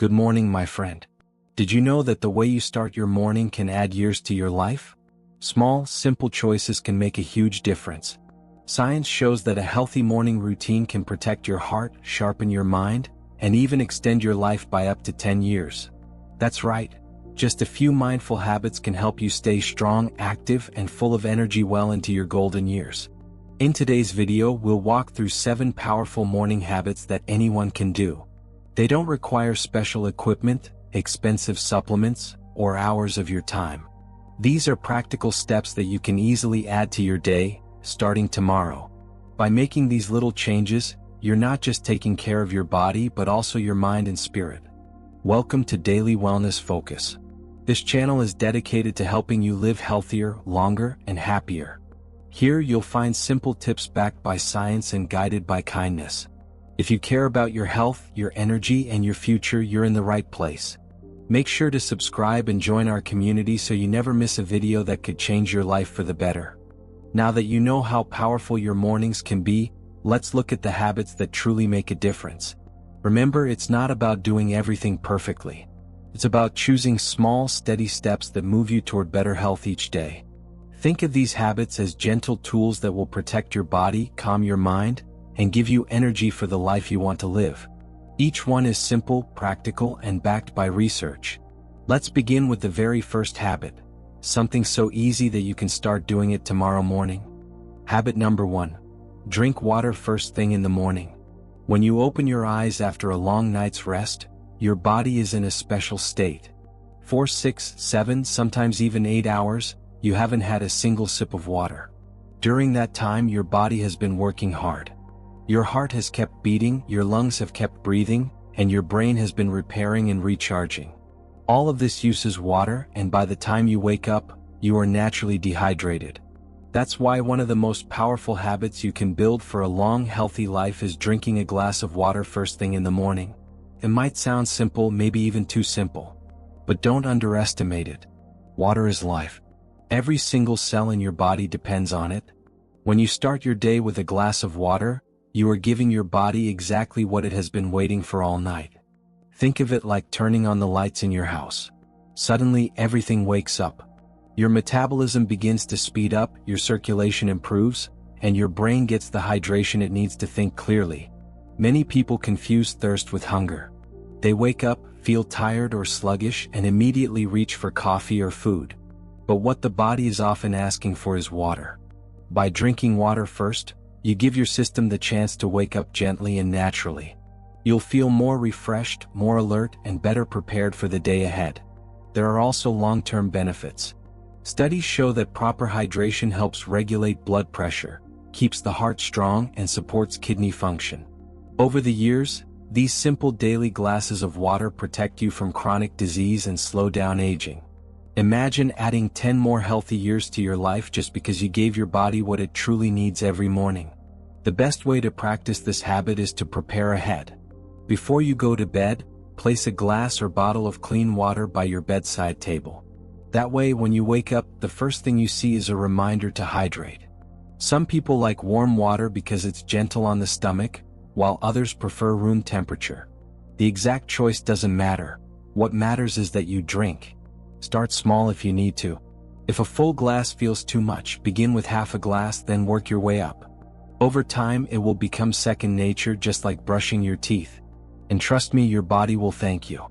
Good morning, my friend. Did you know that the way you start your morning can add years to your life? Small, simple choices can make a huge difference. Science shows that a healthy morning routine can protect your heart, sharpen your mind, and even extend your life by up to 10 years. That's right. Just a few mindful habits can help you stay strong, active, and full of energy well into your golden years. In today's video, we'll walk through 7 powerful morning habits that anyone can do. They don't require special equipment, expensive supplements, or hours of your time. These are practical steps that you can easily add to your day, starting tomorrow. By making these little changes, you're not just taking care of your body but also your mind and spirit. Welcome to Daily Wellness Focus. This channel is dedicated to helping you live healthier, longer, and happier. Here you'll find simple tips backed by science and guided by kindness. If you care about your health, your energy, and your future, you're in the right place. Make sure to subscribe and join our community so you never miss a video that could change your life for the better. Now that you know how powerful your mornings can be, let's look at the habits that truly make a difference. Remember, it's not about doing everything perfectly. It's about choosing small, steady steps that move you toward better health each day. Think of these habits as gentle tools that will protect your body, calm your mind, and give you energy for the life you want to live. Each one is simple, practical, and backed by research. Let's begin with the very first habit, something so easy that you can start doing it tomorrow morning. Habit number 1. Drink water first thing in the morning. When you open your eyes after a long night's rest, your body is in a special state. 4, 6, 7, sometimes even 8 hours, you haven't had a single sip of water. During that time, your body has been working hard. Your heart has kept beating, your lungs have kept breathing, and your brain has been repairing and recharging. All of this uses water, and by the time you wake up, you are naturally dehydrated. That's why one of the most powerful habits you can build for a long, healthy life is drinking a glass of water first thing in the morning. It might sound simple, maybe even too simple. But don't underestimate it. Water is life. Every single cell in your body depends on it. When you start your day with a glass of water, you are giving your body exactly what it has been waiting for all night. Think of it like turning on the lights in your house. Suddenly, everything wakes up. Your metabolism begins to speed up, your circulation improves, and your brain gets the hydration it needs to think clearly. Many people confuse thirst with hunger. They wake up, feel tired or sluggish, and immediately reach for coffee or food. But what the body is often asking for is water. By drinking water first, you give your system the chance to wake up gently and naturally. You'll feel more refreshed, more alert, and better prepared for the day ahead. There are also long-term benefits. Studies show that proper hydration helps regulate blood pressure, keeps the heart strong, and supports kidney function. Over the years, these simple daily glasses of water protect you from chronic disease and slow down aging. Imagine adding 10 more healthy years to your life just because you gave your body what it truly needs every morning. The best way to practice this habit is to prepare ahead. Before you go to bed, place a glass or bottle of clean water by your bedside table. That way, when you wake up, the first thing you see is a reminder to hydrate. Some people like warm water because it's gentle on the stomach, while others prefer room temperature. The exact choice doesn't matter. What matters is that you drink. Start small if you need to. If a full glass feels too much, begin with half a glass, then work your way up. Over time, it will become second nature, just like brushing your teeth. And trust me, your body will thank you.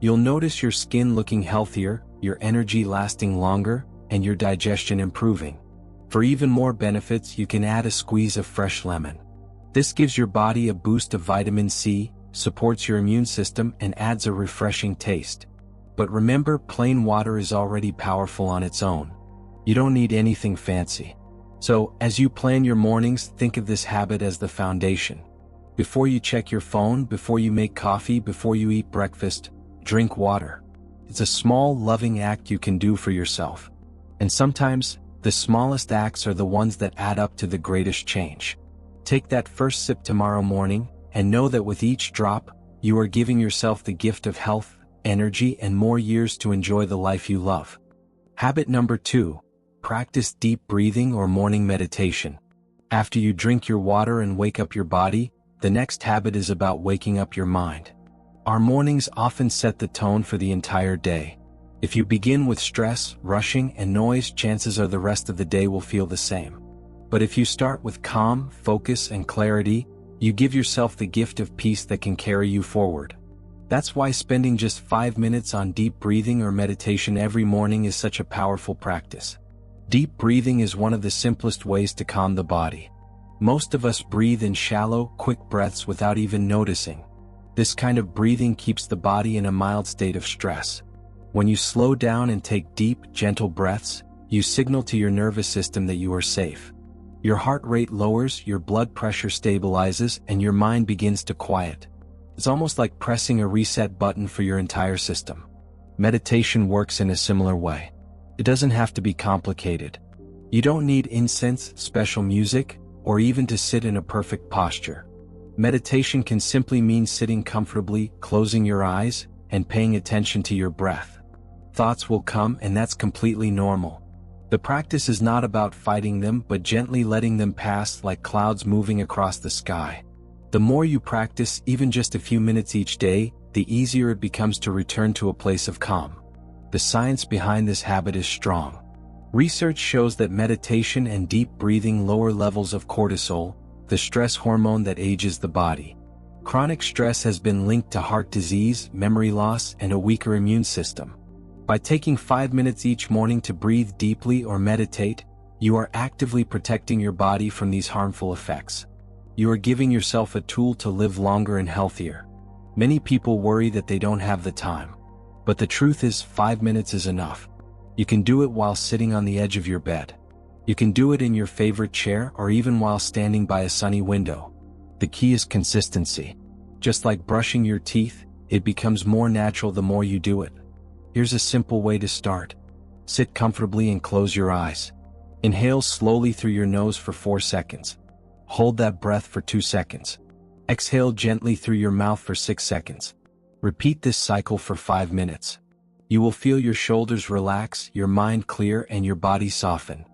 You'll notice your skin looking healthier, your energy lasting longer, and your digestion improving. For even more benefits, you can add a squeeze of fresh lemon. This gives your body a boost of vitamin C, supports your immune system, and adds a refreshing taste. But remember, plain water is already powerful on its own. You don't need anything fancy. So, as you plan your mornings, think of this habit as the foundation. Before you check your phone, before you make coffee, before you eat breakfast, drink water. It's a small, loving act you can do for yourself. And sometimes, the smallest acts are the ones that add up to the greatest change. Take that first sip tomorrow morning, and know that with each drop, you are giving yourself the gift of health, energy, and more years to enjoy the life you love. Habit number 2. Practice deep breathing or morning meditation. After you drink your water and wake up your body, the next habit is about waking up your mind. Our mornings often set the tone for the entire day. If you begin with stress, rushing, and noise, chances are the rest of the day will feel the same. But if you start with calm, focus, and clarity, you give yourself the gift of peace that can carry you forward. That's why spending just 5 minutes on deep breathing or meditation every morning is such a powerful practice. Deep breathing is one of the simplest ways to calm the body. Most of us breathe in shallow, quick breaths without even noticing. This kind of breathing keeps the body in a mild state of stress. When you slow down and take deep, gentle breaths, you signal to your nervous system that you are safe. Your heart rate lowers, your blood pressure stabilizes, and your mind begins to quiet. It's almost like pressing a reset button for your entire system. Meditation works in a similar way. It doesn't have to be complicated. You don't need incense, special music, or even to sit in a perfect posture. Meditation can simply mean sitting comfortably, closing your eyes, and paying attention to your breath. Thoughts will come, and that's completely normal. The practice is not about fighting them, but gently letting them pass like clouds moving across the sky. The more you practice, even just a few minutes each day, the easier it becomes to return to a place of calm. The science behind this habit is strong. Research shows that meditation and deep breathing lower levels of cortisol, the stress hormone that ages the body. Chronic stress has been linked to heart disease, memory loss, and a weaker immune system. By taking 5 minutes each morning to breathe deeply or meditate, you are actively protecting your body from these harmful effects. You are giving yourself a tool to live longer and healthier. Many people worry that they don't have the time. But the truth is, 5 minutes is enough. You can do it while sitting on the edge of your bed. You can do it in your favorite chair or even while standing by a sunny window. The key is consistency. Just like brushing your teeth, it becomes more natural the more you do it. Here's a simple way to start. Sit comfortably and close your eyes. Inhale slowly through your nose for 4 seconds. Hold that breath for 2 seconds. Exhale gently through your mouth for 6 seconds. Repeat this cycle for 5 minutes. You will feel your shoulders relax, your mind clear, and your body soften.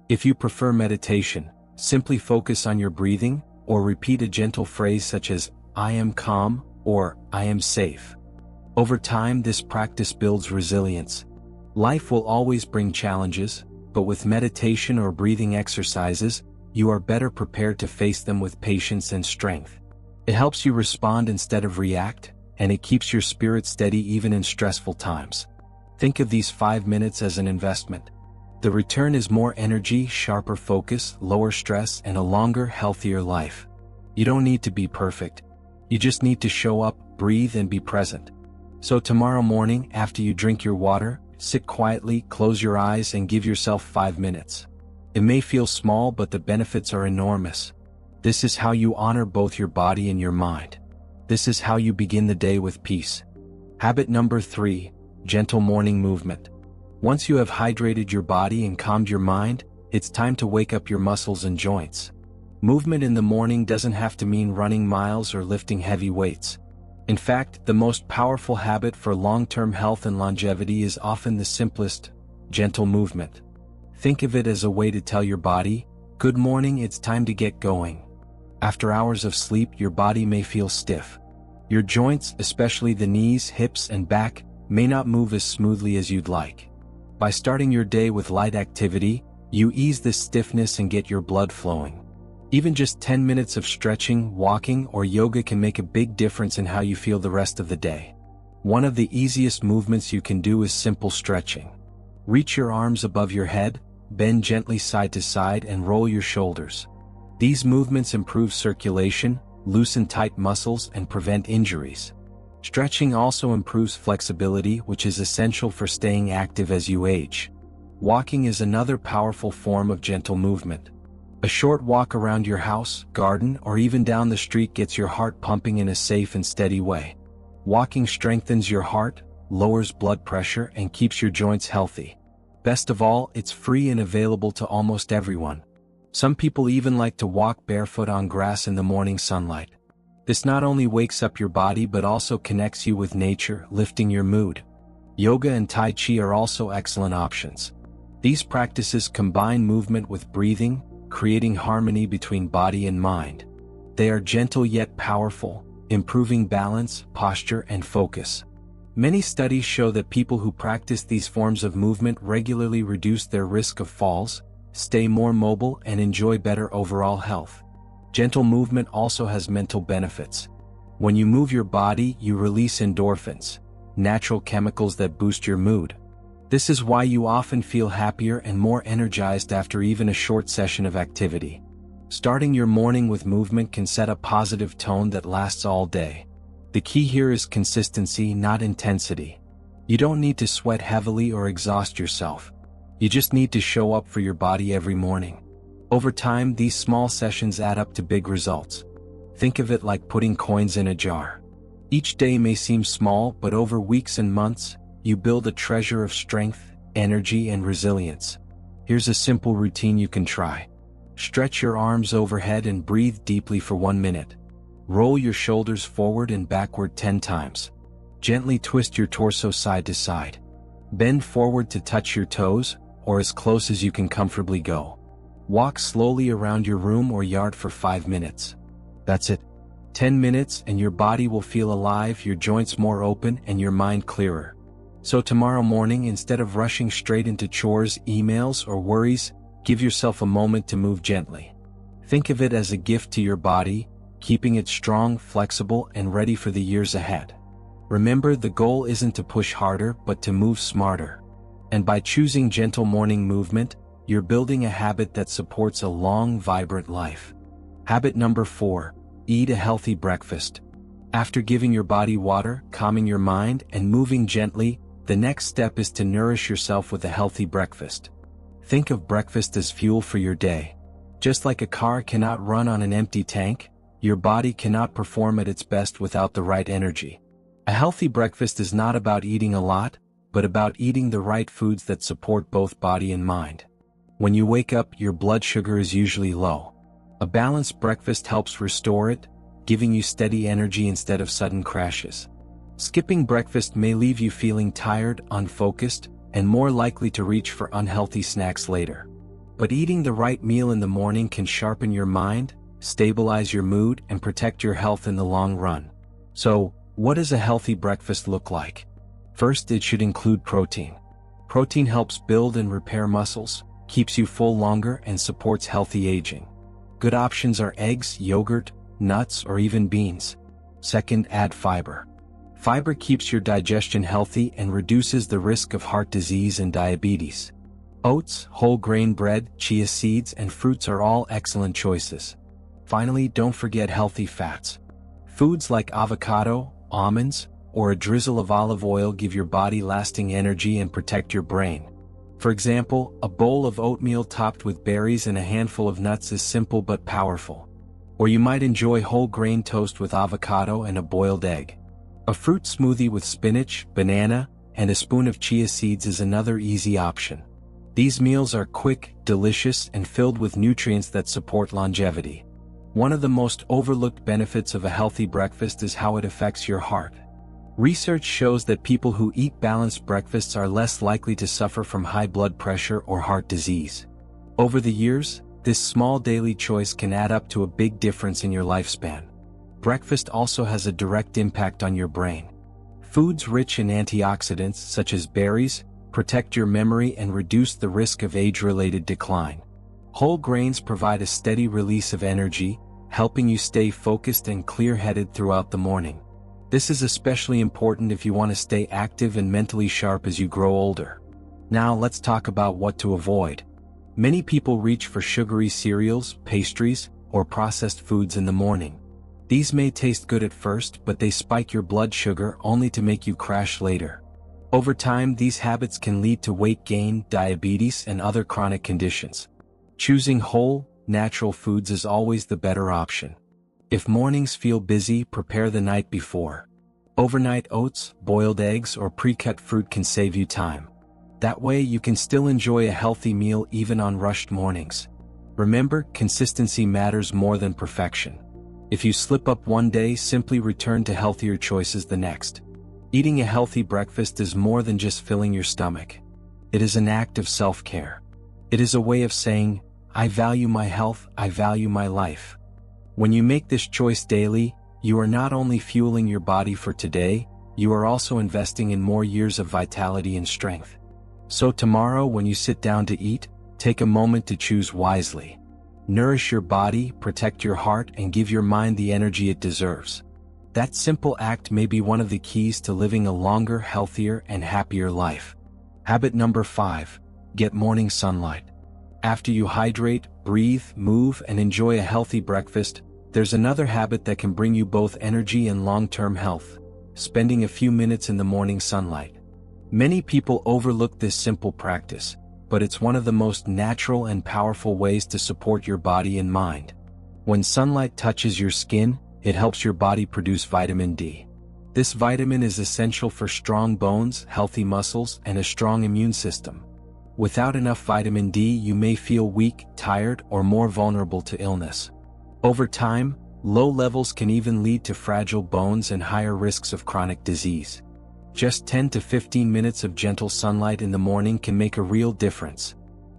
If you prefer meditation, simply focus on your breathing, or repeat a gentle phrase such as, "I am calm," or "I am safe." Over time, this practice builds resilience. Life will always bring challenges, but with meditation or breathing exercises, you are better prepared to face them with patience and strength. It helps you respond instead of react, and it keeps your spirit steady even in stressful times. Think of these 5 minutes as an investment. The return is more energy, sharper focus, lower stress, and a longer, healthier life. You don't need to be perfect. You just need to show up, breathe, and be present. So tomorrow morning, after you drink your water, sit quietly, close your eyes, and give yourself 5 minutes. It may feel small, but the benefits are enormous. This is how you honor both your body and your mind. This is how you begin the day with peace. Habit number 3, gentle morning movement. Once you have hydrated your body and calmed your mind, it's time to wake up your muscles and joints. Movement in the morning doesn't have to mean running miles or lifting heavy weights. In fact, the most powerful habit for long-term health and longevity is often the simplest: gentle movement. Think of it as a way to tell your body, "Good morning, it's time to get going." After hours of sleep, your body may feel stiff. Your joints, especially the knees, hips, and back, may not move as smoothly as you'd like. By starting your day with light activity, you ease this stiffness and get your blood flowing. Even just 10 minutes of stretching, walking, or yoga can make a big difference in how you feel the rest of the day. One of the easiest movements you can do is simple stretching. Reach your arms above your head, bend gently side to side, and roll your shoulders. These movements improve circulation, loosen tight muscles, and prevent injuries. Stretching also improves flexibility, which is essential for staying active as you age. Walking is another powerful form of gentle movement. A short walk around your house, garden, or even down the street gets your heart pumping in a safe and steady way. Walking strengthens your heart, lowers blood pressure, and keeps your joints healthy. Best of all, it's free and available to almost everyone. Some people even like to walk barefoot on grass in the morning sunlight. This not only wakes up your body but also connects you with nature, lifting your mood. Yoga and Tai Chi are also excellent options. These practices combine movement with breathing, creating harmony between body and mind. They are gentle yet powerful, improving balance, posture, and focus. Many studies show that people who practice these forms of movement regularly reduce their risk of falls, stay more mobile, and enjoy better overall health. Gentle movement also has mental benefits. When you move your body, you release endorphins, natural chemicals that boost your mood. This is why you often feel happier and more energized after even a short session of activity. Starting your morning with movement can set a positive tone that lasts all day. The key here is consistency, not intensity. You don't need to sweat heavily or exhaust yourself. You just need to show up for your body every morning. Over time, these small sessions add up to big results. Think of it like putting coins in a jar. Each day may seem small, but over weeks and months, you build a treasure of strength, energy, and resilience. Here's a simple routine you can try. Stretch your arms overhead and breathe deeply for 1 minute. Roll your shoulders forward and backward 10 times. Gently twist your torso side to side. Bend forward to touch your toes, or as close as you can comfortably go. Walk slowly around your room or yard for 5 minutes. That's it. 10 minutes and your body will feel alive, your joints more open, and your mind clearer. So tomorrow morning, instead of rushing straight into chores, emails, or worries, give yourself a moment to move gently. Think of it as a gift to your body, keeping it strong, flexible, and ready for the years ahead. Remember, the goal isn't to push harder, but to move smarter. And by choosing gentle morning movement, you're building a habit that supports a long, vibrant life. Habit number 4, eat a healthy breakfast. After giving your body water, calming your mind, and moving gently, the next step is to nourish yourself with a healthy breakfast. Think of breakfast as fuel for your day. Just like a car cannot run on an empty tank, your body cannot perform at its best without the right energy. A healthy breakfast is not about eating a lot, but about eating the right foods that support both body and mind. When you wake up, your blood sugar is usually low. A balanced breakfast helps restore it, giving you steady energy instead of sudden crashes. Skipping breakfast may leave you feeling tired, unfocused, and more likely to reach for unhealthy snacks later. But eating the right meal in the morning can sharpen your mind, stabilize your mood, and protect your health in the long run. So, what does a healthy breakfast look like? First, it should include protein. Protein helps build and repair muscles, keeps you full longer, and supports healthy aging. Good options are eggs, yogurt, nuts, or even beans. Second, add fiber. Fiber keeps your digestion healthy and reduces the risk of heart disease and diabetes. Oats, whole grain bread, chia seeds, and fruits are all excellent choices. Finally, don't forget healthy fats. Foods like avocado, almonds, or a drizzle of olive oil give your body lasting energy and protect your brain. For example, a bowl of oatmeal topped with berries and a handful of nuts is simple but powerful. Or you might enjoy whole grain toast with avocado and a boiled egg. A fruit smoothie with spinach, banana, and a spoon of chia seeds is another easy option. These meals are quick, delicious, and filled with nutrients that support longevity. One of the most overlooked benefits of a healthy breakfast is how it affects your heart. Research shows that people who eat balanced breakfasts are less likely to suffer from high blood pressure or heart disease. Over the years, this small daily choice can add up to a big difference in your lifespan. Breakfast also has a direct impact on your brain. Foods rich in antioxidants, such as berries, protect your memory and reduce the risk of age-related decline. Whole grains provide a steady release of energy, helping you stay focused and clear-headed throughout the morning. This is especially important if you want to stay active and mentally sharp as you grow older. Now let's talk about what to avoid. Many people reach for sugary cereals, pastries, or processed foods in the morning. These may taste good at first, but they spike your blood sugar only to make you crash later. Over time, these habits can lead to weight gain, diabetes, and other chronic conditions. Choosing whole, natural foods is always the better option. If mornings feel busy, prepare the night before. Overnight oats, boiled eggs, or pre-cut fruit can save you time. That way you can still enjoy a healthy meal even on rushed mornings. Remember, consistency matters more than perfection. If you slip up one day, simply return to healthier choices the next. Eating a healthy breakfast is more than just filling your stomach. It is an act of self-care. It is a way of saying, I value my health, I value my life. When you make this choice daily, You are not only fueling your body for today, you are also investing in more years of vitality and strength. So tomorrow when you sit down to eat, take a moment to choose wisely. Nourish your body, protect your heart, and give your mind the energy it deserves. That simple act may be one of the keys to living a longer, healthier, and happier life. Habit number 5. Get morning sunlight. After you hydrate, breathe, move, and enjoy a healthy breakfast, there's another habit that can bring you both energy and long-term health: spending a few minutes in the morning sunlight. Many people overlook this simple practice, but it's one of the most natural and powerful ways to support your body and mind. When sunlight touches your skin, it helps your body produce vitamin D. This vitamin is essential for strong bones, healthy muscles, and a strong immune system. Without enough vitamin D, you may feel weak, tired, or more vulnerable to illness. Over time, low levels can even lead to fragile bones and higher risks of chronic disease. Just 10 to 15 minutes of gentle sunlight in the morning can make a real difference.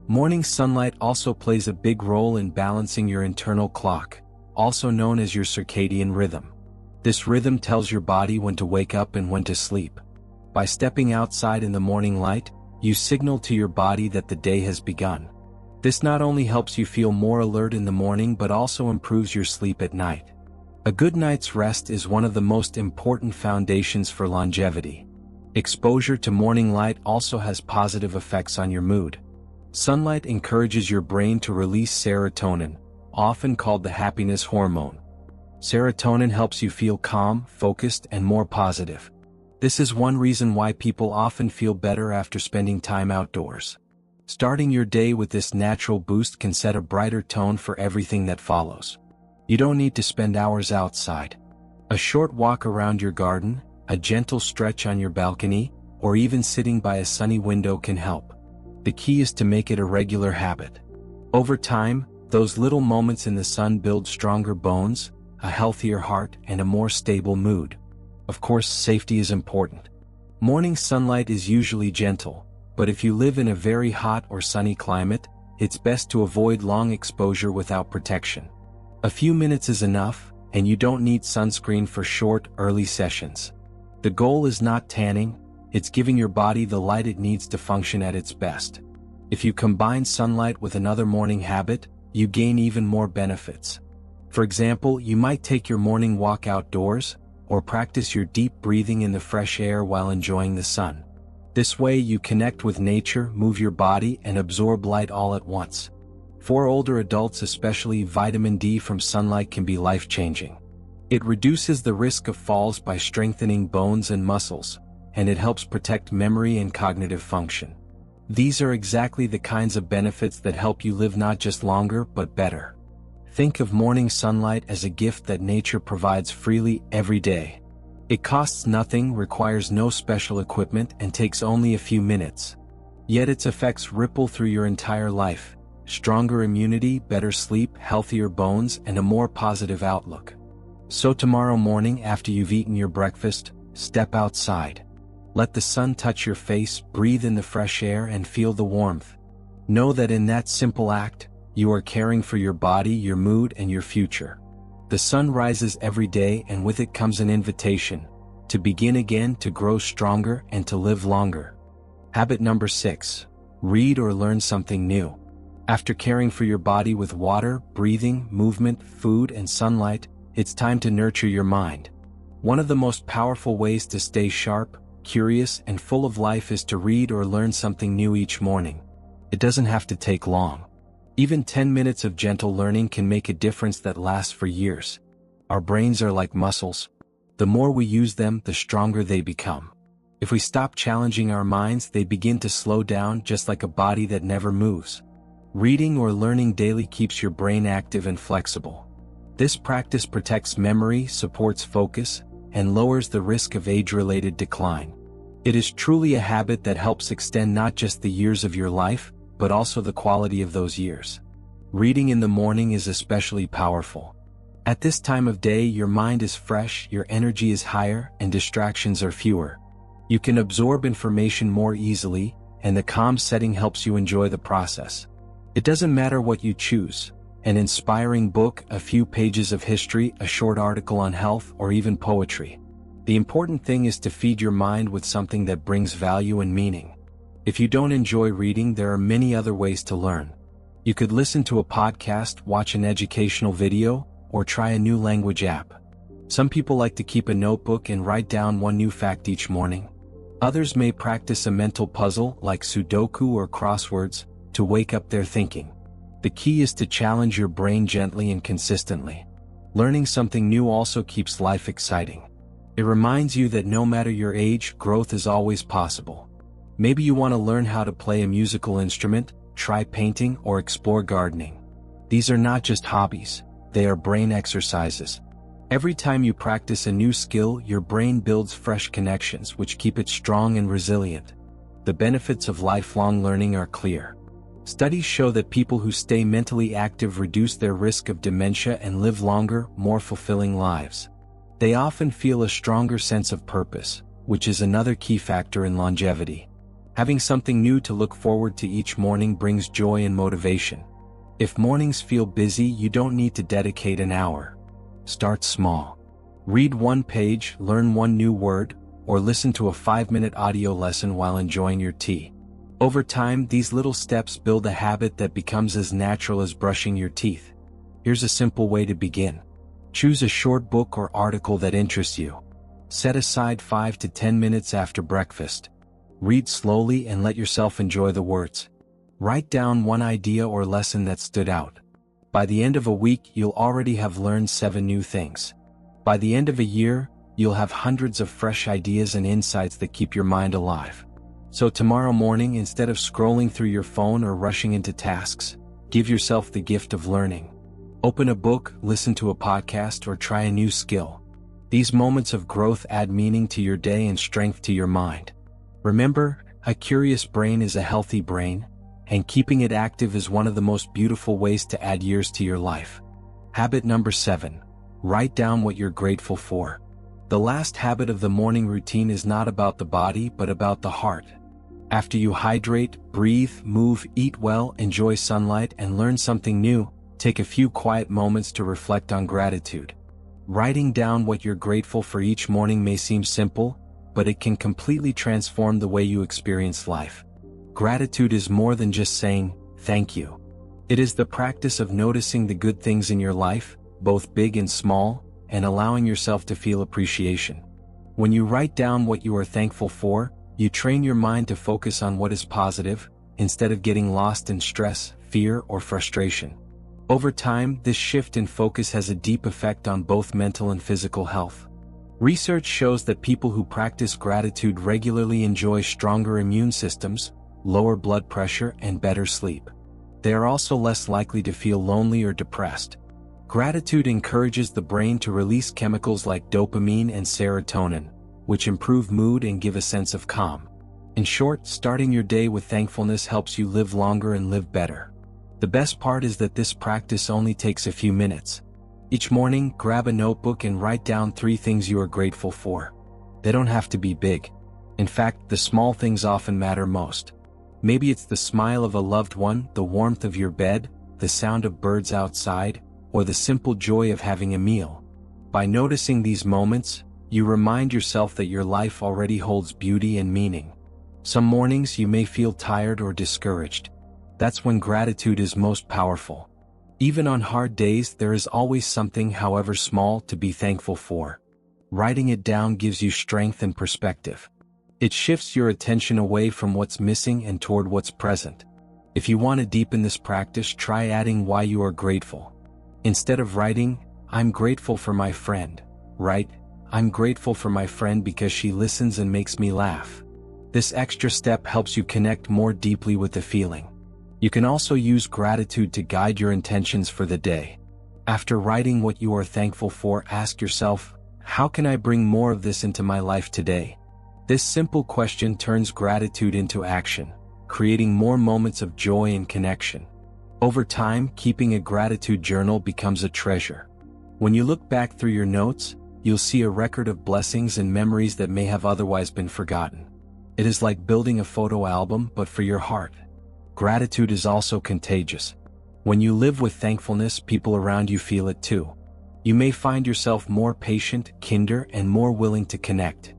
Morning sunlight also plays a big role in balancing your internal clock, also known as your circadian rhythm. This rhythm tells your body when to wake up and when to sleep. By stepping outside in the morning light, you signal to your body that the day has begun. This not only helps you feel more alert in the morning but also improves your sleep at night. A good night's rest is one of the most important foundations for longevity. Exposure to morning light also has positive effects on your mood. Sunlight encourages your brain to release serotonin, often called the happiness hormone. Serotonin helps you feel calm, focused, and more positive. This is one reason why people often feel better after spending time outdoors. Starting your day with this natural boost can set a brighter tone for everything that follows. You don't need to spend hours outside. A short walk around your garden, a gentle stretch on your balcony, or even sitting by a sunny window can help. The key is to make it a regular habit. Over time, those little moments in the sun build stronger bones, a healthier heart, and a more stable mood. Of course, safety is important. Morning sunlight is usually gentle, but if you live in a very hot or sunny climate, it's best to avoid long exposure without protection. A few minutes is enough, and you don't need sunscreen for short, early sessions. The goal is not tanning, it's giving your body the light it needs to function at its best. If you combine sunlight with another morning habit, you gain even more benefits. For example, you might take your morning walk outdoors, or practice your deep breathing in the fresh air while enjoying the sun. This way you connect with nature, move your body, and absorb light all at once. For older adults especially, vitamin D from sunlight can be life-changing. It reduces the risk of falls by strengthening bones and muscles, and it helps protect memory and cognitive function. These are exactly the kinds of benefits that help you live not just longer but better. Think of morning sunlight as a gift that nature provides freely every day. It costs nothing, requires no special equipment, and takes only a few minutes. Yet its effects ripple through your entire life: stronger immunity, better sleep, healthier bones, and a more positive outlook. So tomorrow morning after you've eaten your breakfast, step outside. Let the sun touch your face, breathe in the fresh air, and feel the warmth. Know that in that simple act, you are caring for your body, your mood, and your future. The sun rises every day, and with it comes an invitation to begin again, to grow stronger, and to live longer. Habit number 6. Read or learn something new. After caring for your body with water, breathing, movement, food, and sunlight, it's time to nurture your mind. One of the most powerful ways to stay sharp, curious, and full of life is to read or learn something new each morning. It doesn't have to take long. Even 10 minutes of gentle learning can make a difference that lasts for years. Our brains are like muscles. The more we use them, the stronger they become. If we stop challenging our minds, they begin to slow down, just like a body that never moves. Reading or learning daily keeps your brain active and flexible. This practice protects memory, supports focus, and lowers the risk of age-related decline. It is truly a habit that helps extend not just the years of your life, but also the quality of those years. Reading in the morning is especially powerful. At this time of day, your mind is fresh, your energy is higher, and distractions are fewer. You can absorb information more easily, and the calm setting helps you enjoy the process. It doesn't matter what you choose. An inspiring book, a few pages of history, a short article on health, or even poetry. The important thing is to feed your mind with something that brings value and meaning. If you don't enjoy reading, there are many other ways to learn. You could listen to a podcast, watch an educational video, or try a new language app. Some people like to keep a notebook and write down one new fact each morning. Others may practice a mental puzzle like Sudoku or crosswords to wake up their thinking. The key is to challenge your brain gently and consistently. Learning something new also keeps life exciting. It reminds you that no matter your age, growth is always possible. Maybe you want to learn how to play a musical instrument, try painting, or explore gardening. These are not just hobbies, they are brain exercises. Every time you practice a new skill, your brain builds fresh connections which keep it strong and resilient. The benefits of lifelong learning are clear. Studies show that people who stay mentally active reduce their risk of dementia and live longer, more fulfilling lives. They often feel a stronger sense of purpose, which is another key factor in longevity. Having something new to look forward to each morning brings joy and motivation. If mornings feel busy, you don't need to dedicate an hour. Start small. Read one page, learn one new word, or listen to a 5-minute audio lesson while enjoying your tea. Over time, these little steps build a habit that becomes as natural as brushing your teeth. Here's a simple way to begin. Choose a short book or article that interests you. Set aside 5 to 10 minutes after breakfast. Read slowly and let yourself enjoy the words. Write down one idea or lesson that stood out. By the end of a week, you'll already have learned 7 new things. By the end of a year, you'll have hundreds of fresh ideas and insights that keep your mind alive. So tomorrow morning, instead of scrolling through your phone or rushing into tasks, give yourself the gift of learning. Open a book, listen to a podcast, or try a new skill. These moments of growth add meaning to your day and strength to your mind. Remember, a curious brain is a healthy brain, and keeping it active is one of the most beautiful ways to add years to your life. Habit number 7. Write down what you're grateful for. The last habit of the morning routine is not about the body but about the heart. After you hydrate, breathe, move, eat well, enjoy sunlight, and learn something new, take a few quiet moments to reflect on gratitude. Writing down what you're grateful for each morning may seem simple, but it can completely transform the way you experience life. Gratitude is more than just saying, "Thank you." It is the practice of noticing the good things in your life, both big and small, and allowing yourself to feel appreciation. When you write down what you are thankful for, you train your mind to focus on what is positive, instead of getting lost in stress, fear, or frustration. Over time, this shift in focus has a deep effect on both mental and physical health. Research shows that people who practice gratitude regularly enjoy stronger immune systems, lower blood pressure, and better sleep. They are also less likely to feel lonely or depressed. Gratitude encourages the brain to release chemicals like dopamine and serotonin, which improve mood and give a sense of calm. In short, starting your day with thankfulness helps you live longer and live better. The best part is that this practice only takes a few minutes. Each morning, grab a notebook and write down 3 things you are grateful for. They don't have to be big. In fact, the small things often matter most. Maybe it's the smile of a loved one, the warmth of your bed, the sound of birds outside, or the simple joy of having a meal. By noticing these moments, you remind yourself that your life already holds beauty and meaning. Some mornings you may feel tired or discouraged. That's when gratitude is most powerful. Even on hard days, there is always something, however small, to be thankful for. Writing it down gives you strength and perspective. It shifts your attention away from what's missing and toward what's present. If you want to deepen this practice, try adding why you are grateful. Instead of writing, "I'm grateful for my friend," write, "I'm grateful for my friend because she listens and makes me laugh." This extra step helps you connect more deeply with the feeling. You can also use gratitude to guide your intentions for the day. After writing what you are thankful for, ask yourself, "How can I bring more of this into my life today?" This simple question turns gratitude into action, creating more moments of joy and connection. Over time, keeping a gratitude journal becomes a treasure. When you look back through your notes, you'll see a record of blessings and memories that may have otherwise been forgotten. It is like building a photo album, but for your heart. Gratitude is also contagious. When you live with thankfulness, people around you feel it too. You may find yourself more patient, kinder, and more willing to connect.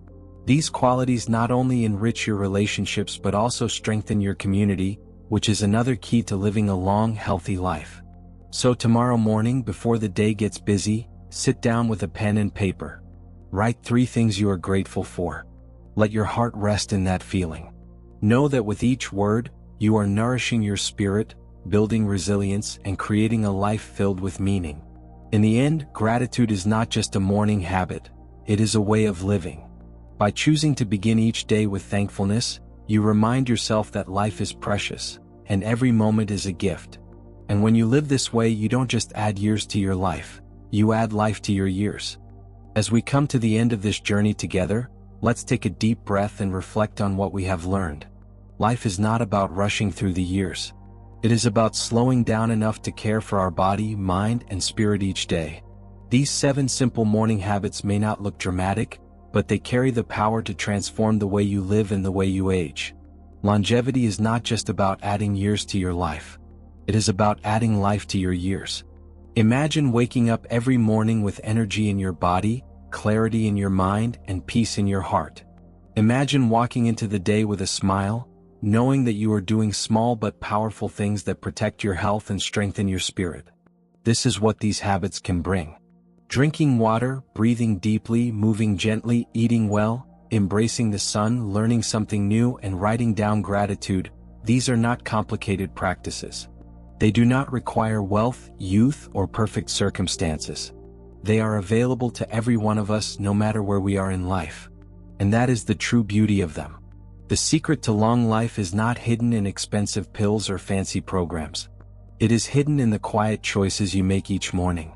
These qualities not only enrich your relationships but also strengthen your community, which is another key to living a long, healthy life. So tomorrow morning, before the day gets busy, sit down with a pen and paper. Write 3 things you are grateful for. Let your heart rest in that feeling. Know that with each word, you are nourishing your spirit, building resilience, and creating a life filled with meaning. In the end, gratitude is not just a morning habit, it is a way of living. By choosing to begin each day with thankfulness, you remind yourself that life is precious, and every moment is a gift. And when you live this way, you don't just add years to your life, you add life to your years. As we come to the end of this journey together, let's take a deep breath and reflect on what we have learned. Life is not about rushing through the years. It is about slowing down enough to care for our body, mind, and spirit each day. These 7 simple morning habits may not look dramatic, but they carry the power to transform the way you live and the way you age. Longevity is not just about adding years to your life. It is about adding life to your years. Imagine waking up every morning with energy in your body, clarity in your mind, and peace in your heart. Imagine walking into the day with a smile, knowing that you are doing small but powerful things that protect your health and strengthen your spirit. This is what these habits can bring. Drinking water, breathing deeply, moving gently, eating well, embracing the sun, learning something new, and writing down gratitude, these are not complicated practices. They do not require wealth, youth, or perfect circumstances. They are available to every one of us no matter where we are in life. And that is the true beauty of them. The secret to long life is not hidden in expensive pills or fancy programs. It is hidden in the quiet choices you make each morning.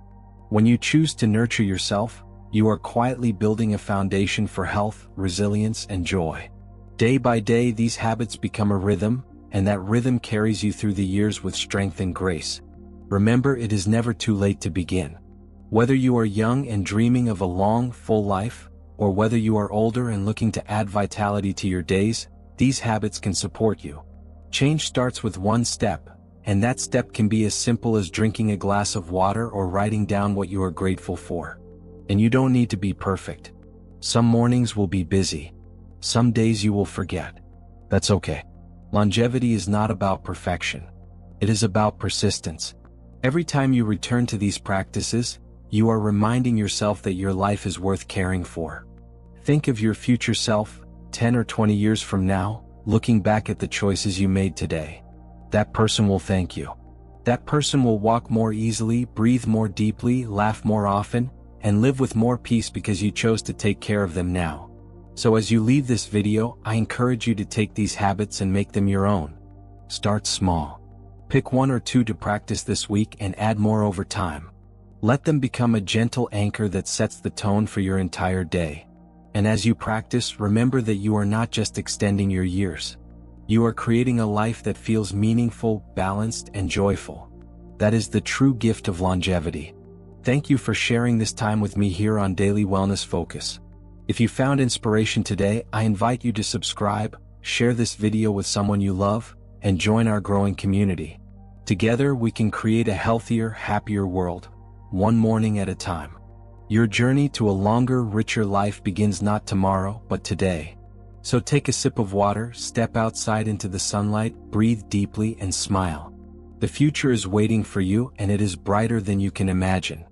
When you choose to nurture yourself, you are quietly building a foundation for health, resilience, and joy. Day by day, these habits become a rhythm, and that rhythm carries you through the years with strength and grace. Remember, it is never too late to begin. Whether you are young and dreaming of a long, full life, or whether you are older and looking to add vitality to your days, these habits can support you. Change starts with one step, and that step can be as simple as drinking a glass of water or writing down what you are grateful for. And you don't need to be perfect. Some mornings will be busy. Some days you will forget. That's okay. Longevity is not about perfection. It is about persistence. Every time you return to these practices, you are reminding yourself that your life is worth caring for. Think of your future self, 10 or 20 years from now, looking back at the choices you made today. That person will thank you. That person will walk more easily, breathe more deeply, laugh more often, and live with more peace because you chose to take care of them now. So as you leave this video, I encourage you to take these habits and make them your own. Start small. Pick 1 or 2 to practice this week and add more over time. Let them become a gentle anchor that sets the tone for your entire day. And as you practice, remember that you are not just extending your years. You are creating a life that feels meaningful, balanced, and joyful. That is the true gift of longevity. Thank you for sharing this time with me here on Daily Wellness Focus. If you found inspiration today, I invite you to subscribe, share this video with someone you love, and join our growing community. Together, we can create a healthier, happier world, one morning at a time. Your journey to a longer, richer life begins not tomorrow, but today. So take a sip of water, step outside into the sunlight, breathe deeply, and smile. The future is waiting for you, and it is brighter than you can imagine.